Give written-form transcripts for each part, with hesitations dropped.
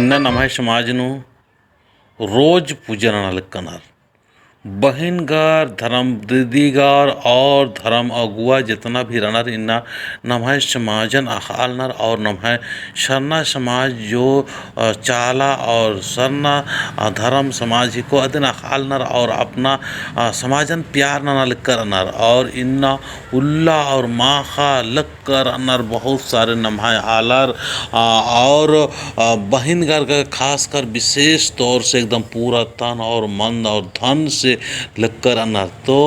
इन्न ನಮ್ಮ ಸಮಾಜನು रोज पूजन कनर बहिनगार धर्म दीदीगार और धर्म अगुआ जितना भी रनर इन्ना नमः समाजन अखालनर और नमः शरणा समाज जो चाला और सरना धर्म समाज को अदन अखालनर और अपना समाजन प्यार नल करनर और इन्ना उल्ला और माखा लग कर अनर बहुत सारे नमः आलर और बहिनगार का खासकर विशेष तौर से एकदम पूरा तन और मन और धन से लगकर अनर तो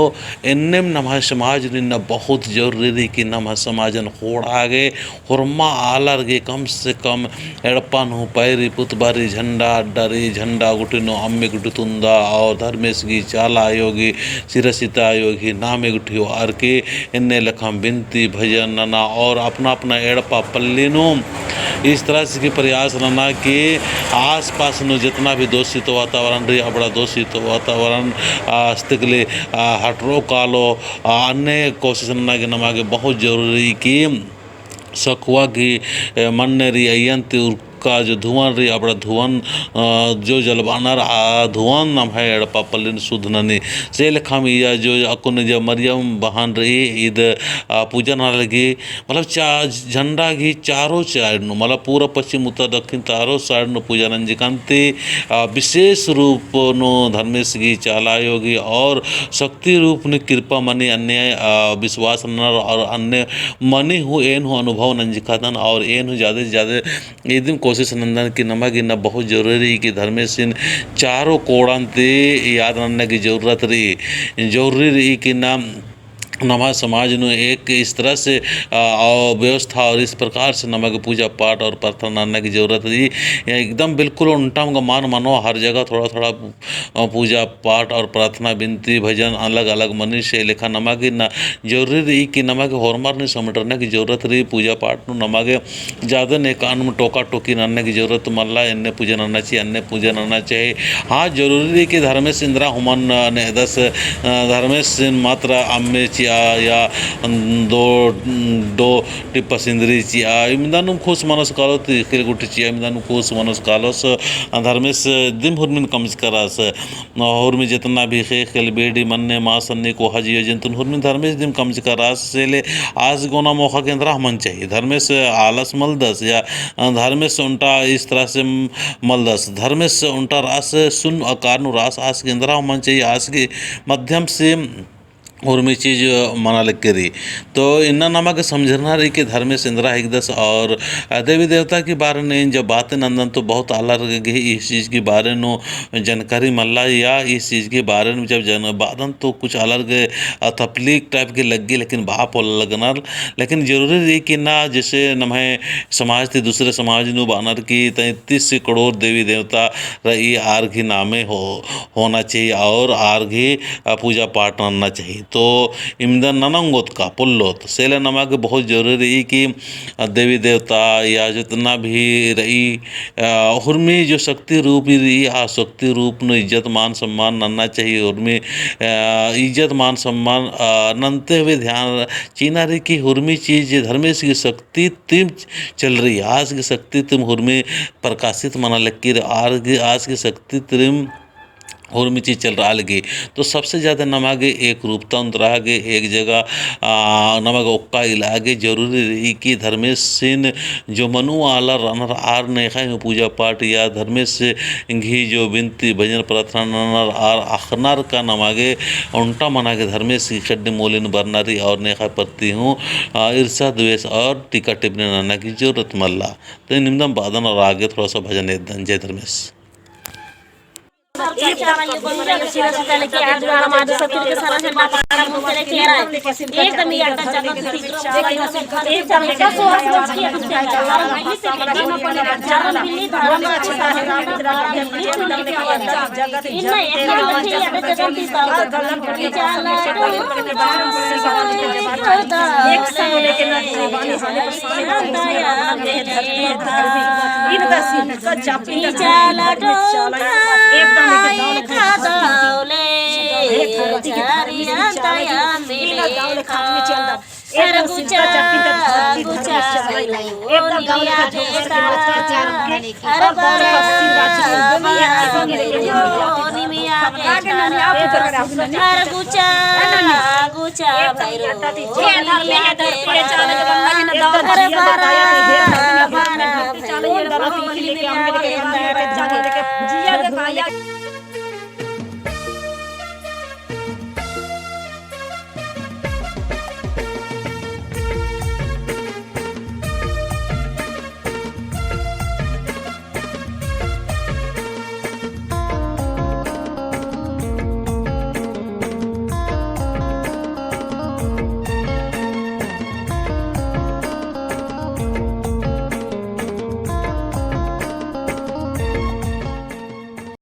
इन्नेम नमः समाज निन्न बहुत जरूरी कि नमः समाजन होड़ आगे हुरमा आलर गे कम से कम एड़पन हो पैरी पुतबारी झंडा डरी झंडा गुटिनो अम्मे गुटुतुंदा और धर्मेश गी चाला आयोगी सिरसिता आयोगी नामे गुटियो आर के इन्ने लखम बिनती भजन नना और अपना अपना एड़पा पल्लीनो इस तरह से प्रयास रहना कि आस पास नो जितना भी दूषित वातावरण रही बड़ा दूषित वातावरण अस्तिकले हटरो कालो अन्य कोशिश करना के नमागे बहुत जरूरी कि सखुआ की मन रही अयंत का जो धुआं रही अपना धुआं जो जलबानर धुआं नम है एड़पा पल्लिन शुद्ध ननी से लखाम या जो अकुन जो मरियम बहन रही ईद पूजन लगी मतलब झंडा की चारों साइड नो मतलब पूरा पश्चिम उत्तर दक्षिण चारों साइड नो पूजन जिकांति विशेष रूप नो धर्मेश की चाला योगी और शक्ति रूप ने कृपा मनी अन्य विश्वास नर और अन्य मनी हो एन हो अनुभव नंजिकादन और एन हो ज़्यादा से ज़्यादा ये दिन कोशिश नंदन की नमक गिनना बहुत जरूरी कि धर्मेश चारों कोड़न ते याद रखने की जरूरत रही जरूरी रही कि नाम नमः समाज ने एक इस तरह से व्यवस्था और इस प्रकार से नमक पूजा पाठ और प्रार्थना करने की जरूरत रही एकदम बिल्कुल उल्टा मान मानो हर जगह थोड़ा थोड़ा पूजा पाठ और प्रार्थना विनती भजन अलग अलग मनुष्य लेखा नमक न जरूरी रही कि नमक होरमार नहीं समेटने की जरूरत रही पूजा पाठ नु नमक ज़्यादा ने कान में टोका टोकी नन्ने की जरूरत मल्ला इन्ने पूजन आना चाहिए अन्य पूजन आना चाहिए हाँ जरूरी रही कि धर्मेश इंदिरा हुमन ने दस धर्मेश मात्र अम्मे या दो टिप्पा सिंदरी चिया इमदानु खुश मनस कालो तिखिल गुटी चिया इमदानु खुश मनस कालोस धर्मेश दिन हुरमिन कमज करास हुरमी जितना भी खेल बेडी मन्ने मासन्ने को हजी जंतुन हुरमिन धर्मेश दिन कमज करास से ले आज गोना मौका के अंदर मन चाहिए धर्मेश आलस मलदस या धर्मेश उल्टा इस तरह से मलदस धर्मेश उल्टा रास सुन अकार रास आज के अंदर मन चाहिए आज के माध्यम से उर्मी चीज़ मना लग के रही तो इन्ना नामा के समझना रही कि धर्मेश इंदिरा एक दस और देवी देवता के बारे में जब बातें नंदन तो बहुत अलग गई इस चीज़ के बारे में जानकारी मल्ला या इस चीज़ के बारे में जब जन बादन तो कुछ अलग तफलीक टाइप की लग गई लेकिन बाप लगना लेकिन जरूरी रही कि ना जैसे नमः समाज थे दूसरे समाज नु बानर की 33 करोड़ देवी देवता रही आर्घी नामे होना चाहिए और आर्घी पूजा पाठ करना चाहिए तो इमदन ननंगोत का पुल्लोत सेले नमा के बहुत जरूरी है कि देवी देवता या जितना भी रही हुरमी जो शक्ति रूप ही रही आ शक्ति रूप ने इज्जत मान सम्मान नन्ना चाहिए हुरमी इज्जत मान सम्मान ननते हुए ध्यान चीना रही कि हुरमी चीज़ धर्मेश की शक्ति तिम चल रही आज की शक्ति तुम हुरमी प्रकाशित मना लग की आज की शक्ति तिम और में चीज़ चल रहा लगे तो सबसे ज़्यादा नमागे एक रूपता रहा गे एक जगह नमक ओक्का इलागे जरूरी रही कि धर्मेश सिंह जो मनु आला रनर आर ने खाए पूजा पाठ या धर्मेश से घी जो बिनती भजन प्रार्थना नर आर अखनार का नमागे उल्टा मना के धर्मेश की खड्डे मोलिन बरनारी और नेखा पड़ती हूँ ईर्षा द्वेष और टीका टिप्पणी नाना की जरूरत मल्ला तो निम्दम बादन और आगे थोड़ा सा भजन जय धर्मेश एकदम गुचा भैरो एकदम गाँव निमिया के के झोंका के चार महीने की अरे बारह निमिया के अरे गुचा गुचा भैरो निमिया के अरे बारा बारा भैरो निमिया के